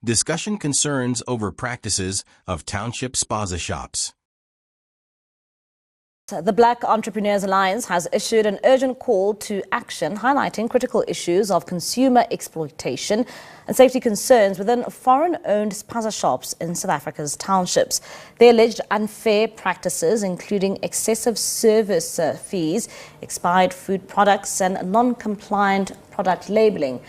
Discussion concerns over practices of township spaza shops. The Black Entrepreneurs Alliance has issued an urgent call to action highlighting critical issues of consumer exploitation and safety concerns within foreign-owned spaza shops in South Africa's townships. They alleged unfair practices including excessive service fees, expired food products and non-compliant product labelling.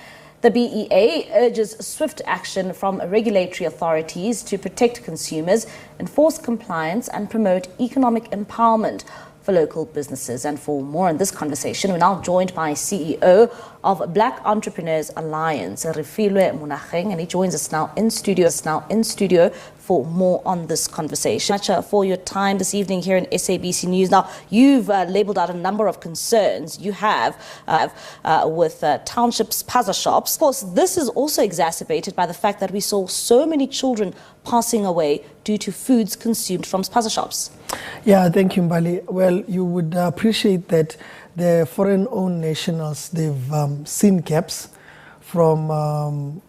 The BEA urges swift action from regulatory authorities to protect consumers, enforce compliance and promote economic empowerment for local businesses. And for more on this conversation, we're now joined by CEO of Black Entrepreneurs Alliance, Refilwe Monageng, and he joins us now in studio for more on this conversation. Much for your time this evening here in SABC News. Now, you've labelled out a number of concerns you have with township spaza shops. Of course, this is also exacerbated by the fact that we saw so many children passing away due to foods consumed from spaza shops. Yeah, thank you, Mbali. Well, you would appreciate that the foreign-owned nationals, they've seen gaps from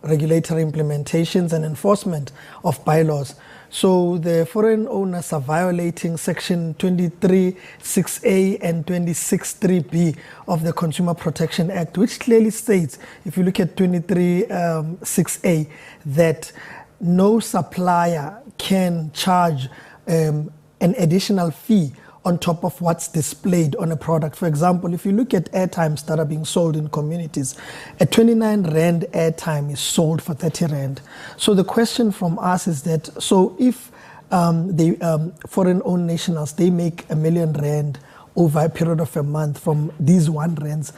regulatory implementations and enforcement of bylaws. So the foreign owners are violating Section 23(6)A and 26(3)B of the Consumer Protection Act, which clearly states, if you look at 23(6)A, that no supplier can charge an additional fee on top of what's displayed on a product. For example, if you look at airtimes that are being sold in communities, a 29 Rand airtime is sold for 30 Rand. So the question from us is that, so if the foreign-owned nationals, they make R1 million over a period of a month from these 1 rands,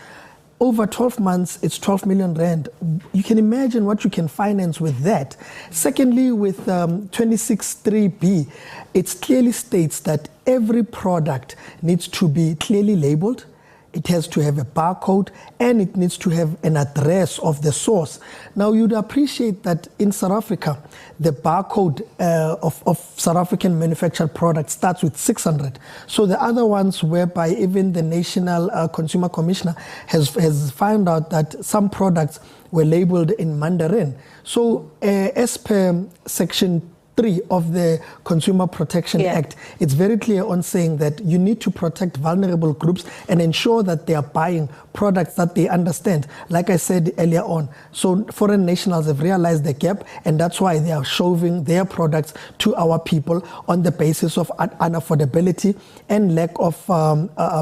over 12 months, it's 12 million Rand. You can imagine what you can finance with that. Secondly, with 26(3)B, it clearly states that every product needs to be clearly labeled. It has to have a barcode and it needs to have an address of the source. Now, you'd appreciate that in South Africa, the barcode of South African manufactured products starts with 600. So the other ones whereby even the National Consumer Commissioner has found out that some products were labeled in Mandarin. So as per Section 3 of the Consumer Protection Act, it's very clear on saying that you need to protect vulnerable groups and ensure that they are buying products that they understand. Like I said earlier on, so foreign nationals have realized the gap, and that's why they are shoving their products to our people on the basis of unaffordability and lack of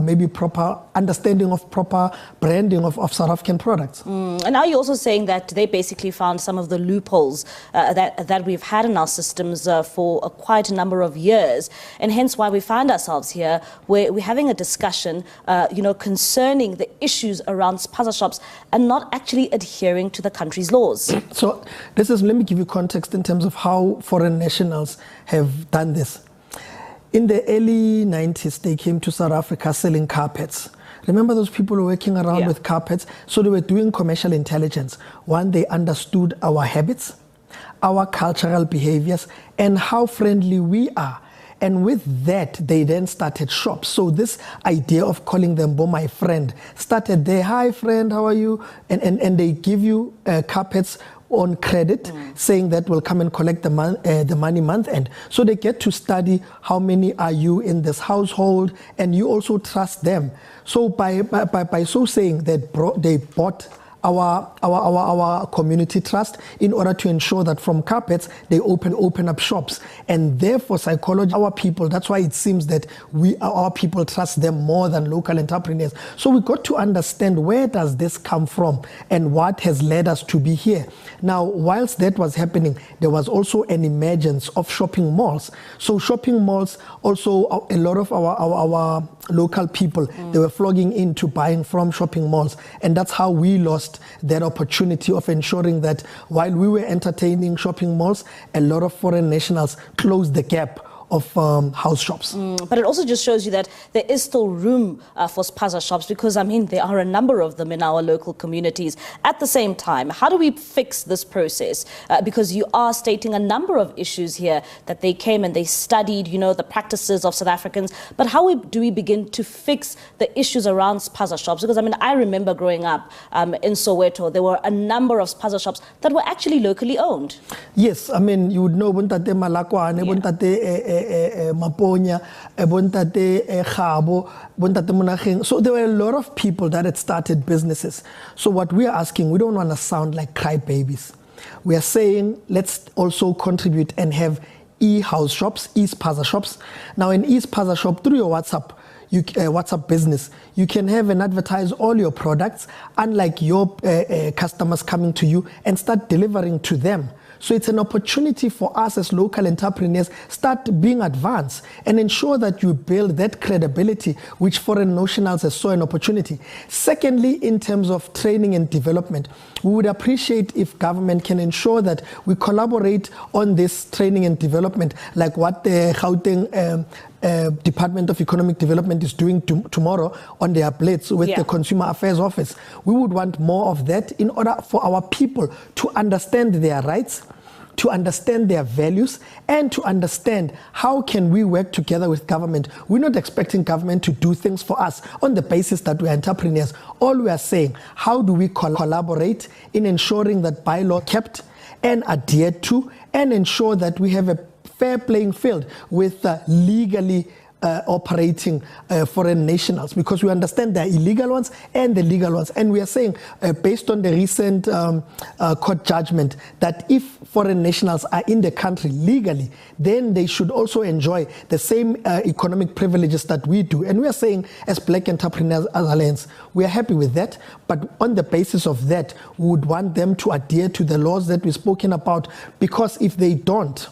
maybe proper understanding of proper branding of South African products. And now you're also saying that they basically found some of the loopholes that we've had in our systems for quite a number of years, and hence why we find ourselves here where we're having a discussion concerning the issues around spaza shops and not actually adhering to the country's laws. So let me give you context in terms of how foreign nationals have done this. In the early 90s, they came to South Africa selling carpets. Remember those people who were working around with carpets? So they were doing commercial intelligence. One, they understood our habits, our cultural behaviors, and how friendly we are. And with that, they then started shops. So this idea of calling them my friend started there. Hi, friend, how are you? And they give you carpets on credit, saying that we'll come and collect the money month end. So they get to study how many are you in this household, and you also trust them. So by so saying that they bought our community trust in order to ensure that from carpets they open up shops, and therefore psychology our people. That's why it seems that our people trust them more than local entrepreneurs. So we got to understand where does this come from and what has led us to be here. Now, whilst that was happening, there was also an emergence of shopping malls. So shopping malls also, a lot of our local people, they were flogging into buying from shopping malls, and that's how we lost that opportunity of ensuring that while we were entertaining shopping malls, a lot of foreign nationals closed the gap house shops. But it also just shows you that there is still room for spaza shops, because, I mean, there are a number of them in our local communities. At the same time, how do we fix this process? Because you are stating a number of issues here, that they came and they studied, you know, the practices of South Africans. But how do we begin to fix the issues around spaza shops? Because, I mean, I remember growing up in Soweto, there were a number of spaza shops that were actually locally owned. Yes, I mean, you would know Bontate Malakwane, Bontate Maponya, Bontate Khabo, Bontate Monacheng. So there were a lot of people that had started businesses. So what we are asking, we don't want to sound like crybabies. We are saying, let's also contribute and have e-house shops, e-spaza shops. Now, in e-spaza shop, through your WhatsApp, WhatsApp business, you can have and advertise all your products, unlike your customers coming to you, and start delivering to them. So it's an opportunity for us as local entrepreneurs start being advanced and ensure that you build that credibility which foreign nationals saw an opportunity. Secondly, in terms of training and development, we would appreciate if government can ensure that we collaborate on this training and development, like what the Gauteng Department of Economic Development is doing tomorrow on their plates with the Consumer Affairs Office. We would want more of that in order for our people to understand their rights, to understand their values, and to understand how can we work together with government. We're not expecting government to do things for us on the basis that we are entrepreneurs. All we are saying, how do we collaborate in ensuring that bylaw kept and adhered to, and ensure that we have a fair playing field with legally operating foreign nationals, because we understand there are illegal ones and the legal ones. And we are saying, based on the recent court judgment, that if foreign nationals are in the country legally, then they should also enjoy the same economic privileges that we do. And we are saying, as Black Entrepreneurs Alliance, we are happy with that. But on the basis of that, we would want them to adhere to the laws that we've spoken about, because if they don't,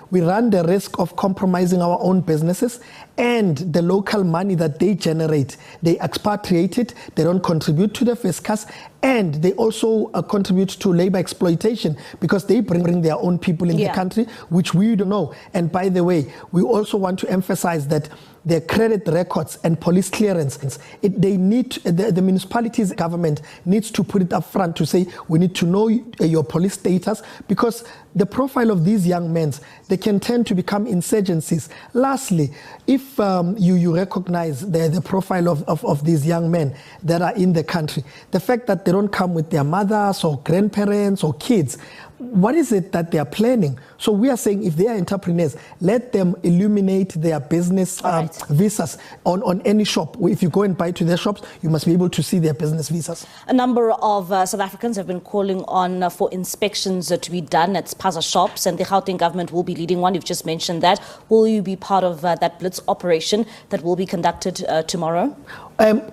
we run the risk of compromising our own businesses, and the local money that they generate, they expatriate it, they don't contribute to the fiscus, and they also contribute to labor exploitation, because they bring their own people in the country, which we don't know. And by the way, we also want to emphasize that their credit records and police clearances, the municipalities government needs to put it up front to say, we need to know your police status, because the profile of these young men, they can tend to become insurgencies. Lastly, if you recognize the profile of these young men that are in the country, the fact that they don't come with their mothers or grandparents or kids, what is it that they are planning? So we are saying, if they are entrepreneurs, let them illuminate their business visas on any shop. If you go and buy to their shops, you must be able to see their business visas. A number of South Africans have been calling on for inspections to be done at spaza shops, and the Gauteng government will be leading one. You've just mentioned that. Will you be part of that blitz operation that will be conducted tomorrow?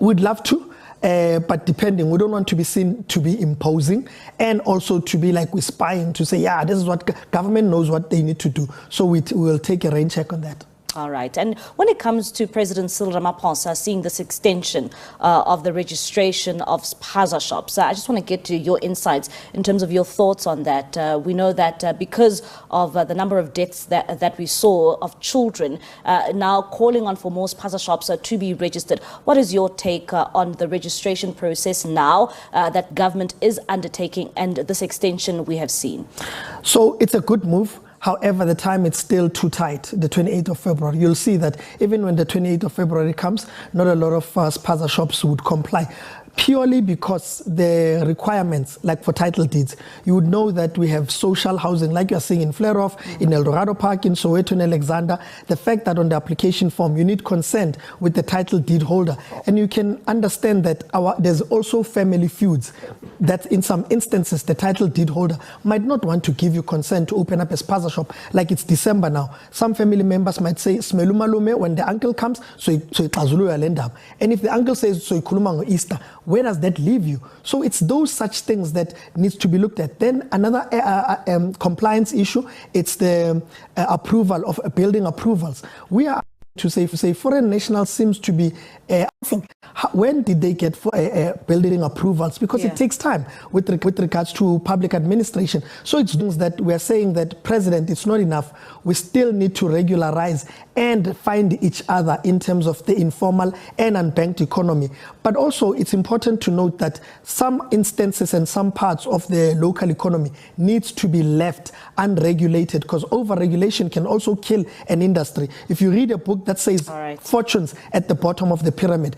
We'd love to. But depending, we don't want to be seen to be imposing, and also to be like we're spying to say, yeah, this is what government knows what they need to do. So we will take a rain check on that. All right. And when it comes to President Cyril Ramaphosa seeing this extension of the registration of spaza shops, I just want to get to your insights in terms of your thoughts on that. We know that because of the number of deaths that we saw of children, now calling on for more spaza shops to be registered. What is your take on the registration process now that government is undertaking, and this extension we have seen? So it's a good move. However, the time is still too tight, the 28th of February. You'll see that even when the 28th of February comes, not a lot of spaza shops would comply. Purely because the requirements, like for title deeds, you would know that we have social housing, like you're seeing in Flareoff, in El Dorado Park, in Soweto, in Alexander. The fact that on the application form, you need consent with the title deed holder. And you can understand that there's also family feuds, that in some instances, the title deed holder might not want to give you consent to open up a spaza shop. Like it's December now. Some family members might say, Smelu malume, when the uncle comes, so and if the uncle says, so Easter, where does that leave you? So it's those such things that needs to be looked at. Then another compliance issue, it's the approval of building approvals. We are to say foreign nationals seems to be when did they get building approvals, because it takes time with regards to public administration. So it means that we're saying that, President, it's not enough. We still need to regularize and find each other in terms of the informal and unbanked economy. But also it's important to note that some instances and some parts of the local economy needs to be left unregulated, because over-regulation can also kill an industry. If you read a book that says fortunes at the bottom of the pyramid,